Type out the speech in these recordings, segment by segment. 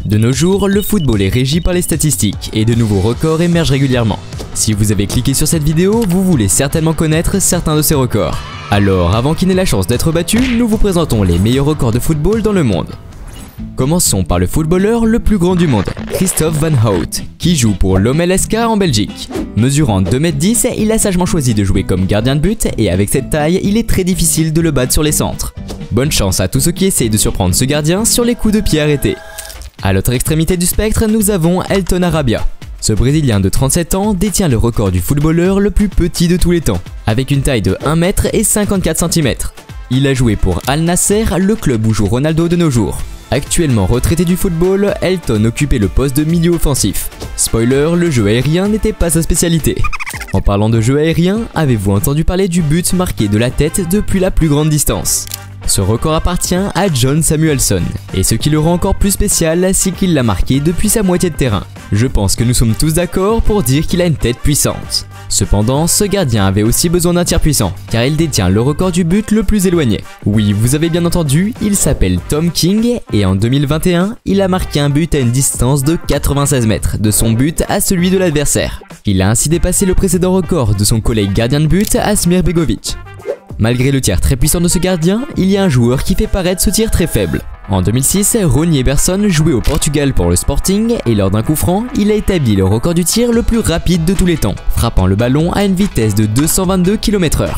De nos jours, le football est régi par les statistiques et de nouveaux records émergent régulièrement. Si vous avez cliqué sur cette vidéo, vous voulez certainement connaître certains de ces records. Alors, avant qu'il n'ait la chance d'être battu, nous vous présentons les meilleurs records de football dans le monde. Commençons par le footballeur le plus grand du monde, Christophe Van Hout, qui joue pour l'OM LSK en Belgique. Mesurant 2,10 m, il a sagement choisi de jouer comme gardien de but et avec cette taille, il est très difficile de le battre sur les centres. Bonne chance à tous ceux qui essayent de surprendre ce gardien sur les coups de pied arrêtés. À l'autre extrémité du spectre, nous avons Elton Arabia. Ce Brésilien de 37 ans détient le record du footballeur le plus petit de tous les temps, avec une taille de 1 m et 54 cm. Il a joué pour Al Nasser, le club où joue Ronaldo de nos jours. Actuellement retraité du football, Elton occupait le poste de milieu offensif. Spoiler, le jeu aérien n'était pas sa spécialité. En parlant de jeu aérien, avez-vous entendu parler du but marqué de la tête depuis la plus grande distance? Ce record appartient à John Samuelson, et ce qui le rend encore plus spécial, c'est qu'il l'a marqué depuis sa moitié de terrain. Je pense que nous sommes tous d'accord pour dire qu'il a une tête puissante. Cependant, ce gardien avait aussi besoin d'un tir puissant, car il détient le record du but le plus éloigné. Oui, vous avez bien entendu, il s'appelle Tom King, et en 2021, il a marqué un but à une distance de 96 mètres, de son but à celui de l'adversaire. Il a ainsi dépassé le précédent record de son collègue gardien de but, Asmir Begovic. Malgré le tir très puissant de ce gardien, il y a un joueur qui fait paraître ce tir très faible. En 2006, Ronnie Eberson jouait au Portugal pour le Sporting et lors d'un coup franc, il a établi le record du tir le plus rapide de tous les temps, frappant le ballon à une vitesse de 222 km/h.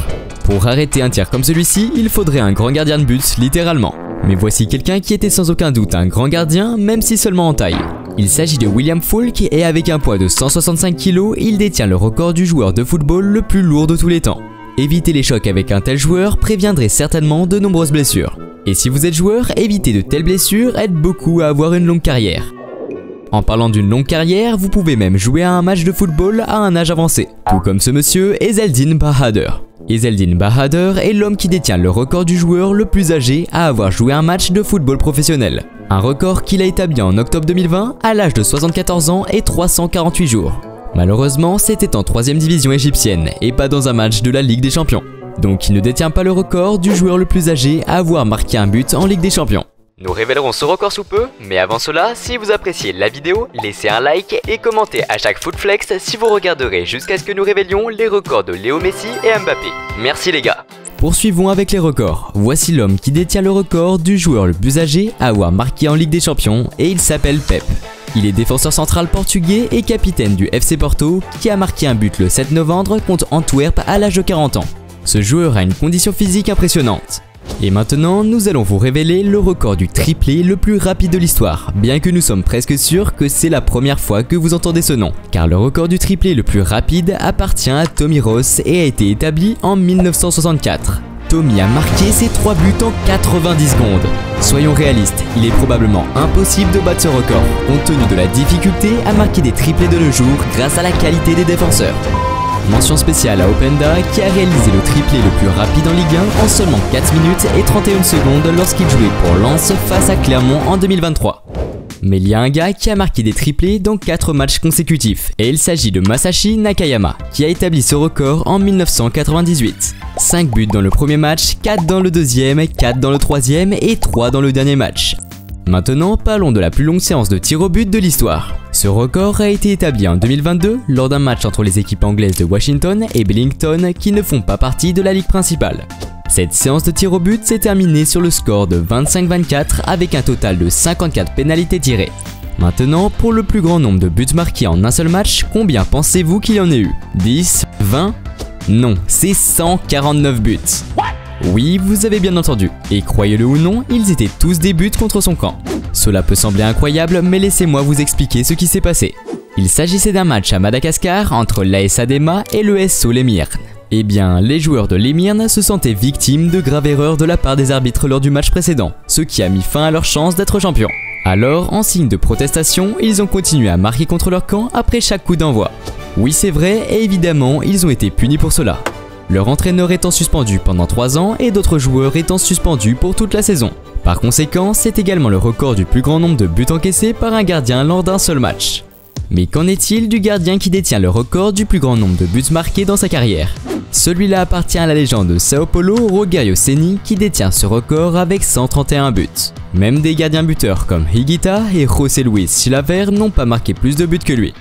Pour arrêter un tir comme celui-ci, il faudrait un grand gardien de but, littéralement. Mais voici quelqu'un qui était sans aucun doute un grand gardien, même si seulement en taille. Il s'agit de William Foulke et avec un poids de 165 kg, il détient le record du joueur de football le plus lourd de tous les temps. Éviter les chocs avec un tel joueur préviendrait certainement de nombreuses blessures. Et si vous êtes joueur, éviter de telles blessures aide beaucoup à avoir une longue carrière. En parlant d'une longue carrière, vous pouvez même jouer à un match de football à un âge avancé, tout comme ce monsieur Ezzeldine Bahadur. Ezzeldine Bahadur est l'homme qui détient le record du joueur le plus âgé à avoir joué un match de football professionnel. Un record qu'il a établi en octobre 2020 à l'âge de 74 ans et 348 jours. Malheureusement, c'était en 3ème division égyptienne et pas dans un match de la Ligue des Champions. Donc il ne détient pas le record du joueur le plus âgé à avoir marqué un but en Ligue des Champions. Nous révélerons ce record sous peu, mais avant cela, si vous appréciez la vidéo, laissez un like et commentez à chaque Footflex si vous regarderez jusqu'à ce que nous révélions les records de Léo Messi et Mbappé. Merci les gars. Poursuivons avec les records. Voici l'homme qui détient le record du joueur le plus âgé à avoir marqué en Ligue des Champions et il s'appelle Pep. Il est défenseur central portugais et capitaine du FC Porto qui a marqué un but le 7 novembre contre Antwerp à l'âge de 40 ans. Ce joueur a une condition physique impressionnante. Et maintenant, nous allons vous révéler le record du triplé le plus rapide de l'histoire, bien que nous sommes presque sûrs que c'est la première fois que vous entendez ce nom, car le record du triplé le plus rapide appartient à Tommy Ross et a été établi en 1964. Tommy a marqué ses 3 buts en 90 secondes. Soyons réalistes, il est probablement impossible de battre ce record, compte tenu de la difficulté à marquer des triplés de nos jours grâce à la qualité des défenseurs. Mention spéciale à Openda qui a réalisé le triplé le plus rapide en Ligue 1 en seulement 4 minutes et 31 secondes lorsqu'il jouait pour Lens face à Clermont en 2023. Mais il y a un gars qui a marqué des triplés dans 4 matchs consécutifs, et il s'agit de Masashi Nakayama, qui a établi ce record en 1998. 5 buts dans le premier match, 4 dans le deuxième, 4 dans le troisième et 3 dans le dernier match. Maintenant, parlons de la plus longue séance de tir au but de l'histoire. Ce record a été établi en 2022 lors d'un match entre les équipes anglaises de Washington et Bellington qui ne font pas partie de la ligue principale. Cette séance de tir au but s'est terminée sur le score de 25-24 avec un total de 54 pénalités tirées. Maintenant, pour le plus grand nombre de buts marqués en un seul match, combien pensez-vous qu'il y en ait eu? 10? 20? Non, c'est 149 buts. Oui, vous avez bien entendu. Et croyez-le ou non, ils étaient tous des buts contre son camp. Cela peut sembler incroyable, mais laissez-moi vous expliquer ce qui s'est passé. Il s'agissait d'un match à Madagascar entre l'AS Adema et le SO l'Emirne. Eh bien, les joueurs de l'Emirne se sentaient victimes de graves erreurs de la part des arbitres lors du match précédent, ce qui a mis fin à leur chance d'être champions. Alors, en signe de protestation, ils ont continué à marquer contre leur camp après chaque coup d'envoi. Oui, c'est vrai, et évidemment, ils ont été punis pour cela. Leur entraîneur étant suspendu pendant 3 ans et d'autres joueurs étant suspendus pour toute la saison. Par conséquent, c'est également le record du plus grand nombre de buts encaissés par un gardien lors d'un seul match. Mais qu'en est-il du gardien qui détient le record du plus grand nombre de buts marqués dans sa carrière? Celui-là appartient à la légende de Sao Paulo, Rogerio Ceni, qui détient ce record avec 131 buts. Même des gardiens buteurs comme Higuita et José Luis Chilavert n'ont pas marqué plus de buts que lui.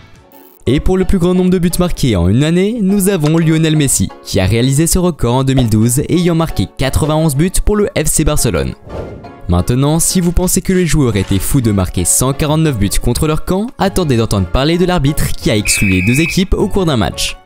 Et pour le plus grand nombre de buts marqués en une année, nous avons Lionel Messi, qui a réalisé ce record en 2012, ayant marqué 91 buts pour le FC Barcelone. Maintenant, si vous pensez que les joueurs étaient fous de marquer 149 buts contre leur camp, attendez d'entendre parler de l'arbitre qui a exclu les deux équipes au cours d'un match.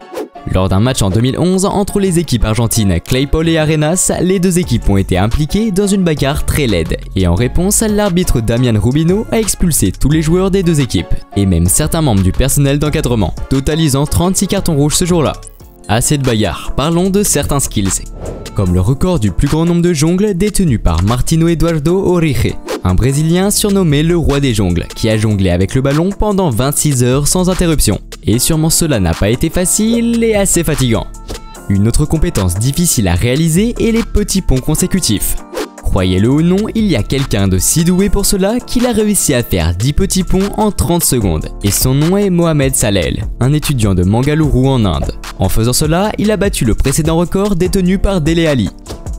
Lors d'un match en 2011 entre les équipes argentines Claypole et Arenas, les deux équipes ont été impliquées dans une bagarre très laide. Et en réponse, l'arbitre Damian Rubino a expulsé tous les joueurs des deux équipes, et même certains membres du personnel d'encadrement, totalisant 36 cartons rouges ce jour-là. Assez de bagarres, parlons de certains skills. Comme le record du plus grand nombre de jongles détenu par Martino Eduardo Orige, un Brésilien surnommé le roi des jongles, qui a jonglé avec le ballon pendant 26 heures sans interruption. Et sûrement cela n'a pas été facile et assez fatigant. Une autre compétence difficile à réaliser est les petits ponts consécutifs. Croyez-le ou non, il y a quelqu'un de si doué pour cela qu'il a réussi à faire 10 petits ponts en 30 secondes. Et son nom est Mohamed Salel, un étudiant de Mangaluru en Inde. En faisant cela, il a battu le précédent record détenu par Dele Alli.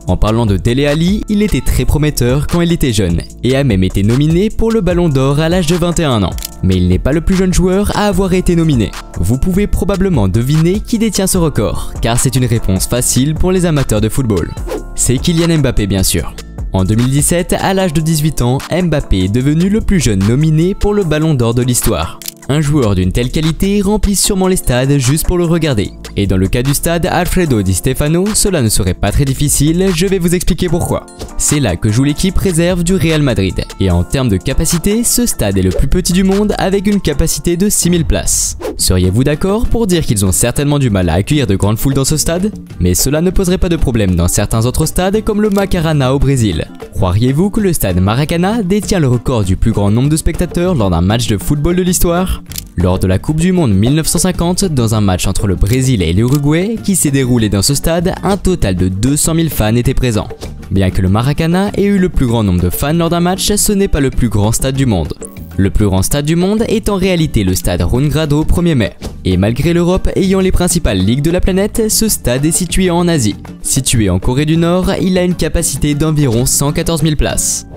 En parlant de Dele Alli, il était très prometteur quand il était jeune, et a même été nominé pour le Ballon d'Or à l'âge de 21 ans. Mais il n'est pas le plus jeune joueur à avoir été nominé. Vous pouvez probablement deviner qui détient ce record, car c'est une réponse facile pour les amateurs de football. C'est Kylian Mbappé bien sûr. En 2017, à l'âge de 18 ans, Mbappé est devenu le plus jeune nominé pour le Ballon d'Or de l'histoire. Un joueur d'une telle qualité remplit sûrement les stades juste pour le regarder. Et dans le cas du stade Alfredo Di Stefano, cela ne serait pas très difficile, je vais vous expliquer pourquoi. C'est là que joue l'équipe réserve du Real Madrid. Et en termes de capacité, ce stade est le plus petit du monde avec une capacité de 6000 places. Seriez-vous d'accord pour dire qu'ils ont certainement du mal à accueillir de grandes foules dans ce stade? Mais cela ne poserait pas de problème dans certains autres stades comme le Macarana au Brésil. Croiriez-vous que le stade Maracana détient le record du plus grand nombre de spectateurs lors d'un match de football de l'histoire? Lors de la Coupe du Monde 1950, dans un match entre le Brésil et l'Uruguay qui s'est déroulé dans ce stade, un total de 200 000 fans étaient présents. Bien que le Maracana ait eu le plus grand nombre de fans lors d'un match, ce n'est pas le plus grand stade du monde. Le plus grand stade du monde est en réalité le stade Rungrado 1er mai. Et malgré l'Europe ayant les principales ligues de la planète, ce stade est situé en Asie. Situé en Corée du Nord, il a une capacité d'environ 114 000 places.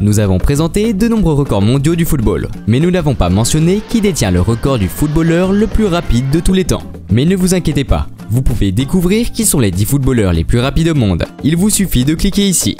Nous avons présenté de nombreux records mondiaux du football, mais nous n'avons pas mentionné qui détient le record du footballeur le plus rapide de tous les temps. Mais ne vous inquiétez pas, vous pouvez découvrir qui sont les 10 footballeurs les plus rapides au monde. Il vous suffit de cliquer ici.